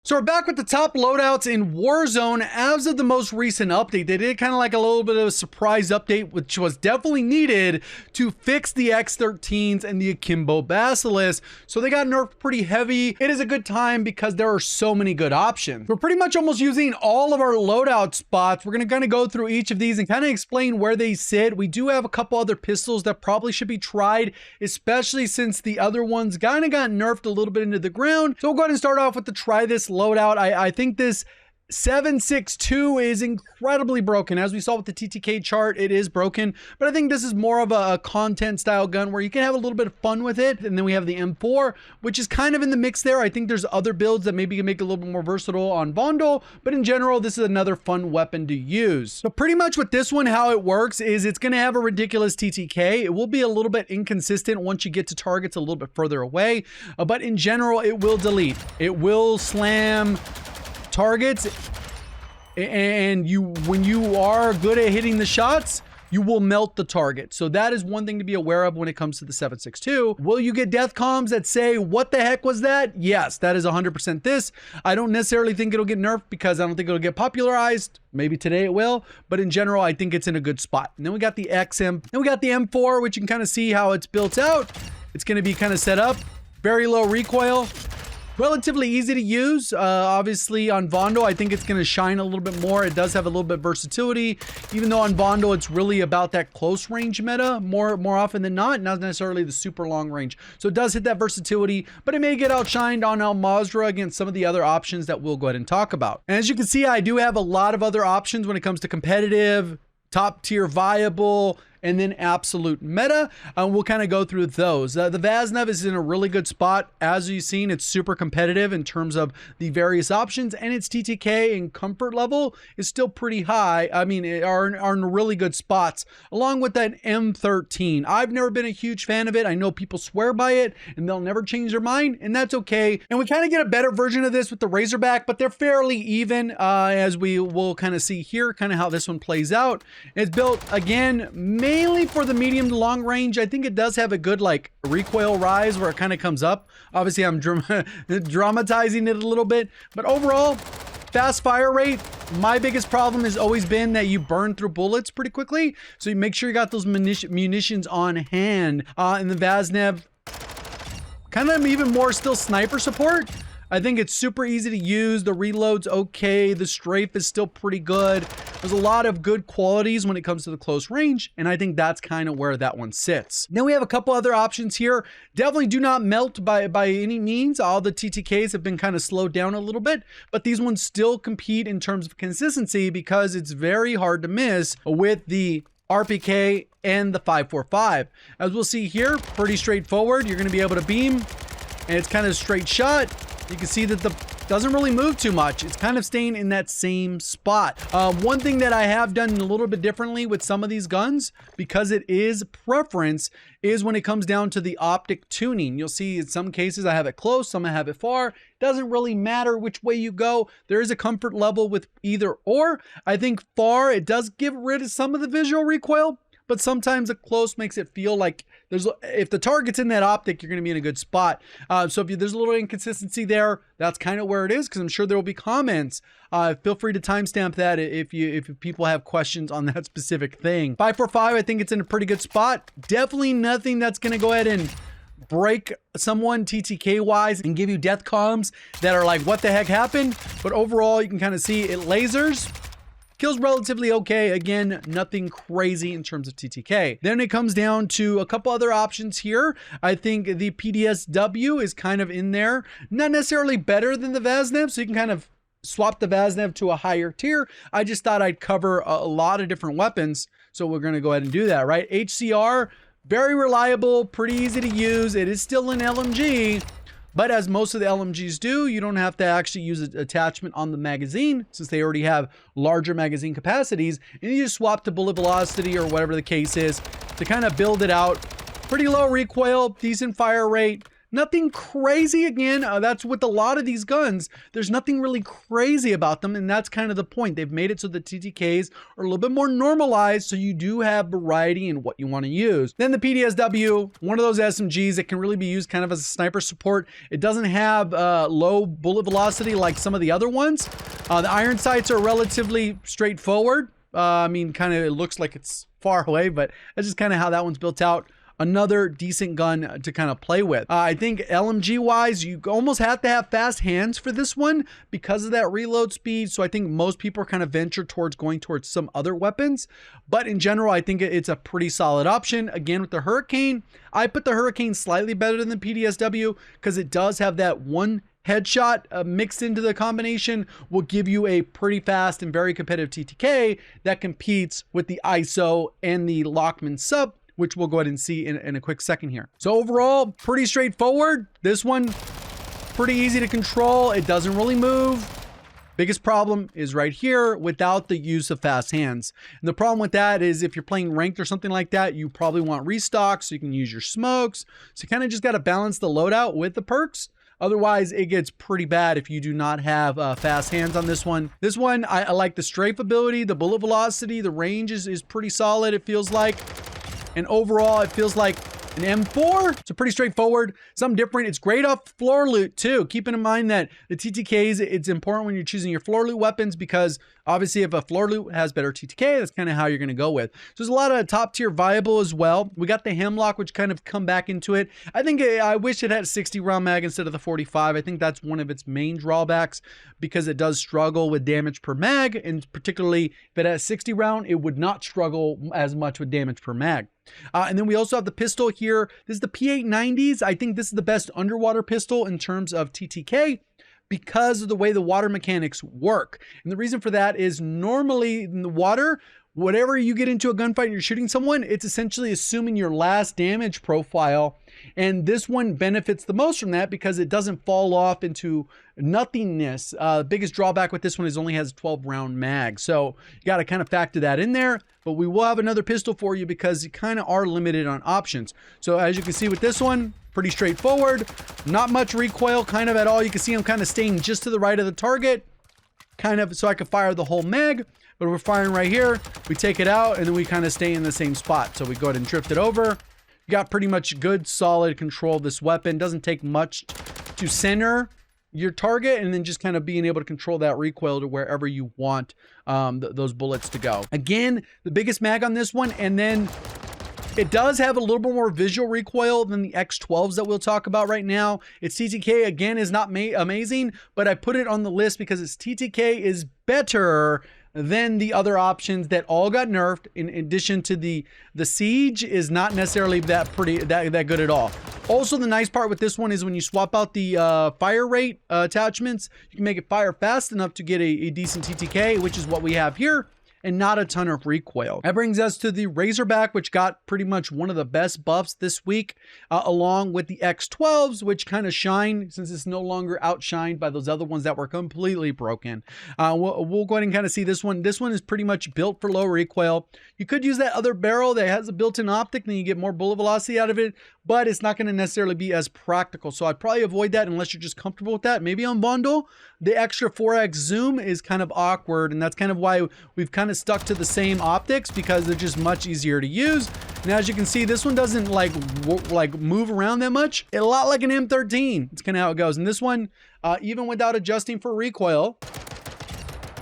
So we're back with the top loadouts in Warzone. As of the most recent update, they did kind of like a little bit of a surprise update, which was definitely needed to fix the X13s and the Akimbo Basilisk. So they got nerfed pretty heavy. It is a good time because there are so many good options. We're pretty much almost using all of our loadout spots. We're going to kind of go through each of these and kind of explain where they sit. We do have a couple other pistols that probably should be tried, especially since the other ones kind of got nerfed a little bit into the ground. So we'll go ahead and start off with the try this loadout. I think this 762 is incredibly broken. As we saw with the TTK chart, it is broken, but I think this is more of a content style gun where you can have a little bit of fun with it. And then we have the M4, which is kind of in the mix there. I think there's other builds that maybe can make it a little bit more versatile on Vondel, but in general, this is another fun weapon to use. So pretty much with this one, how it works is it's going to have a ridiculous TTK. It will be a little bit inconsistent once you get to targets a little bit further away, but in general, it will delete. It will slam targets, and when you are good at hitting the shots, you will melt the target. So that is one thing to be aware of when it comes to the 762. Will you get death comms that say, what the heck was that? Yes, that is 100% this. I don't necessarily think it'll get nerfed because I don't think it'll get popularized. Maybe today it will, but in general, I think it's in a good spot. And then we got the XM, then we got the M4, which you can kind of see how it's built out. It's going to be kind of set up, very low recoil. Relatively easy to use. Obviously on Vondel, I think it's going to shine a little bit more. It does have a little bit of versatility, even though on Vondel, it's really about that close range meta more often than not necessarily the super long range. So it does hit that versatility, but it may get outshined on Al Mazrah against some of the other options that we'll go ahead and talk about. And as you can see, I do have a lot of other options when it comes to competitive, top tier viable, and then absolute meta. We'll kind of go through those. The Vaznev is in a really good spot. As you've seen, it's super competitive in terms of the various options, and its TTK and comfort level is still pretty high. I mean, are in really good spots, along with that M13. I've never been a huge fan of it. I know people swear by it, and they'll never change their mind, and that's okay. And we kind of get a better version of this with the Razorback, but they're fairly even, as we will kind of see here, kind of how this one plays out. It's built, again, mainly for the medium to long range. I think it does have a good like recoil rise where it kind of comes up. Obviously I'm dramatizing it a little bit, but overall fast fire rate. My biggest problem has always been that you burn through bullets pretty quickly, so you make sure you got those munitions on hand. And the Vaznev, kind of even more still sniper support. I think it's super easy to use. The reload's okay. The strafe is still pretty good. There's a lot of good qualities when it comes to the close range, and I think that's kind of where that one sits. Then we have a couple other options here. Definitely do not melt by any means. All the TTKs have been kind of slowed down a little bit, but these ones still compete in terms of consistency because it's very hard to miss with the RPK and the 545. As we'll see here, pretty straightforward. You're going to be able to beam, and it's kind of a straight shot. You can see that the doesn't really move too much. It's kind of staying in that same spot. One thing that I have done a little bit differently with some of these guns, because it is preference, is when it comes down to the optic tuning. You'll see in some cases I have it close, some I have it far. Doesn't really matter which way you go. There is a comfort level with either or. I think far, it does get rid of some of the visual recoil, but sometimes the close makes it feel like if the target's in that optic, you're going to be in a good spot. So if there's a little inconsistency there, that's kind of where it is, because I'm sure there will be comments. Feel free to timestamp that if people have questions on that specific thing. 545, I think it's in a pretty good spot. Definitely nothing that's going to go ahead and break someone TTK wise and give you death comms that are like, what the heck happened? But overall, you can kind of see it lasers. Kills relatively okay. Again, nothing crazy in terms of TTK. Then it comes down to a couple other options here. I think the PDSW is kind of in there. Not necessarily better than the Vaznev, so you can kind of swap the Vaznev to a higher tier. I just thought I'd cover a lot of different weapons, so we're going to go ahead and do that, right? HCR, very reliable, pretty easy to use. It is still an LMG, but as most of the LMGs do, you don't have to actually use an attachment on the magazine since they already have larger magazine capacities, and you just swap to bullet velocity or whatever the case is to kind of build it out. Pretty low recoil, decent fire rate, Nothing crazy again. That's with a lot of these guns. There's nothing really crazy about them, and that's kind of the point. They've made it so the TTKs are a little bit more normalized, so you do have variety in what you want to use. Then the PDSW, one of those SMGs that can really be used kind of as a sniper support. It doesn't have low bullet velocity like some of the other ones. The iron sights are relatively straightforward. I mean, kind of it looks like it's far away, but that's just kind of how that one's built out. Another decent gun to kind of play with. I think LMG wise, you almost have to have fast hands for this one because of that reload speed. So I think most people are kind of venture towards going towards some other weapons. But in general, I think it's a pretty solid option. Again, with the Hurricane, I put the Hurricane slightly better than the PDSW because it does have that one headshot mixed into the combination will give you a pretty fast and very competitive TTK that competes with the ISO and the Lachmann sub, which we'll go ahead and see in a quick second here. So overall, pretty straightforward. This one, pretty easy to control. It doesn't really move. Biggest problem is right here without the use of fast hands. And the problem with that is if you're playing ranked or something like that, you probably want restock so you can use your smokes. So you kind of just got to balance the loadout with the perks. Otherwise, it gets pretty bad if you do not have fast hands on this one. This one, I like the strafe ability, the bullet velocity, the range is pretty solid, it feels like. And overall, it feels like an M4. So pretty straightforward, something different. It's great off floor loot too. Keeping in mind that the TTKs, it's important when you're choosing your floor loot weapons because obviously if a floor loot has better TTK, that's kind of how you're going to go with. So there's a lot of top tier viable as well. We got the Hemlock, which kind of come back into it. I think I wish it had 60 round mag instead of the 45. I think that's one of its main drawbacks because it does struggle with damage per mag, and particularly if it has 60 round, it would not struggle as much with damage per mag. And then we also have the pistol here. This is the P890s. I think this is the best underwater pistol in terms of TTK because of the way the water mechanics work. And the reason for that is normally in the water, whatever you get into a gunfight and you're shooting someone, it's essentially assuming your last damage profile. And this one benefits the most from that because it doesn't fall off into nothingness. The biggest drawback with this one is it only has a 12 round mag. So you got to kind of factor that in there, but we will have another pistol for you because you kind of are limited on options. So as you can see with this one, pretty straightforward, not much recoil kind of at all. You can see I'm kind of staying just to the right of the target, kind of so I can fire the whole mag. But we're firing right here, we take it out, and then we kind of stay in the same spot. So we go ahead and drift it over. You got pretty much good, solid control of this weapon. Doesn't take much to center your target, and then just kind of being able to control that recoil to wherever you want those bullets to go. Again, the biggest mag on this one, and then it does have a little bit more visual recoil than the X12s that we'll talk about right now. Its TTK, again, is not amazing, but I put it on the list because its TTK is better than the other options that all got nerfed. In addition to the siege is not necessarily that good at all. Also, the nice part with this one is when you swap out the fire rate attachments, you can make it fire fast enough to get a decent TTK, which is what we have here, and not a ton of recoil. That brings us to the Razorback, which got pretty much one of the best buffs this week, along with the X12s, which kind of shine since it's no longer outshined by those other ones that were completely broken. We'll go ahead and kind of see this one. This one is pretty much built for low recoil. You could use that other barrel that has a built-in optic, then you get more bullet velocity out of it, but it's not going to necessarily be as practical. So I'd probably avoid that unless you're just comfortable with that. Maybe on bundle, the extra 4x zoom is kind of awkward, and that's kind of why we've kind of stuck to the same optics because they're just much easier to use. And as you can see, this one doesn't like move around that much. A lot like an M13. It's kind of how it goes. And this one, even without adjusting for recoil,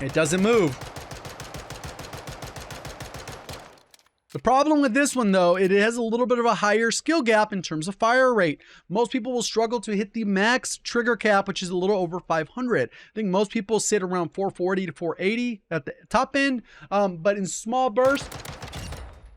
it doesn't move. The problem with this one, though, it has a little bit of a higher skill gap in terms of fire rate. Most people will struggle to hit the max trigger cap, which is a little over 500. I think most people sit around 440 to 480 at the top end, but in small bursts,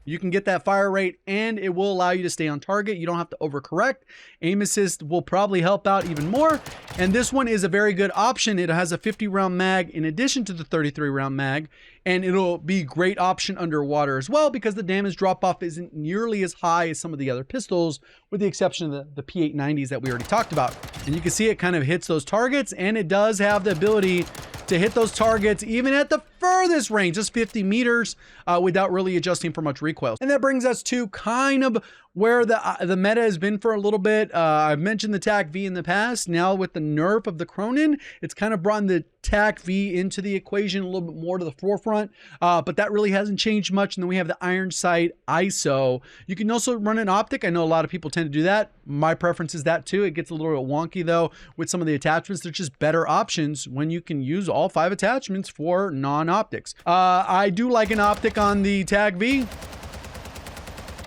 you can get that fire rate and it will allow you to stay on target. You don't have to overcorrect. Aim assist will probably help out even more. And this one is a very good option. It has a 50 round mag in addition to the 33 round mag. And it'll be a great option underwater as well because the damage drop off isn't nearly as high as some of the other pistols, with the exception of the P890s that we already talked about. And you can see it kind of hits those targets, and it does have the ability to hit those targets even at the furthest range, just 50 meters, without really adjusting for much recoil. And that brings us to kind of where the meta has been for a little bit. I've mentioned the TAC-V in the past. Now with the nerf of the Cronen, it's kind of brought the TAC-V into the equation a little bit more to the forefront, but that really hasn't changed much. And then we have the iron sight ISO. You can also run an optic. I know a lot of people tend to do that. My preference is that too. It gets a little bit wonky though with some of the attachments. They're just better options when you can use all 5 attachments for non-optics. I do like an optic on the TAC-V.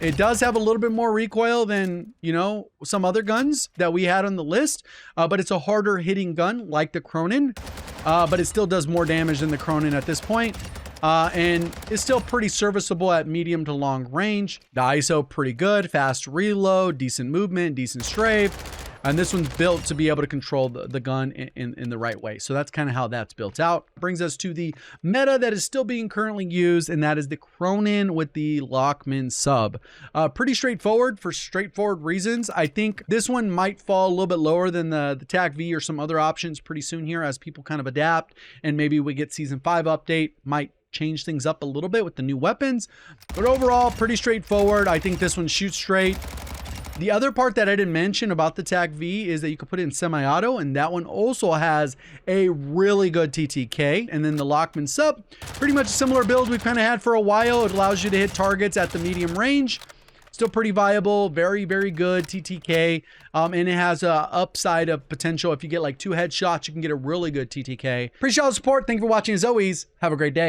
It does have a little bit more recoil than, you know, some other guns that we had on the list, but it's a harder hitting gun like the Cronen, but it still does more damage than the Cronen at this point, and it's still pretty serviceable at medium to long range. The ISO pretty good, fast reload, decent movement, decent strafe. And this one's built to be able to control the gun in the right way. So that's kind of how that's built out. Brings us to the meta that is still being currently used, and that is the Cronen with the Lachmann sub. Pretty straightforward for straightforward reasons. I think this one might fall a little bit lower than the TAC-V or some other options pretty soon here as people kind of adapt, and maybe we get Season 5 update, might change things up a little bit with the new weapons. But overall, pretty straightforward. I think this one shoots straight. The other part that I didn't mention about the TAC-V is that you can put it in semi-auto, and that one also has a really good TTK. And then the Lachmann sub, pretty much a similar build we've kind of had for a while. It allows you to hit targets at the medium range. Still pretty viable, very, very good TTK. And it has a upside of potential. If you get like 2 headshots, you can get a really good TTK. Appreciate all the support. Thank you for watching as always. Have a great day.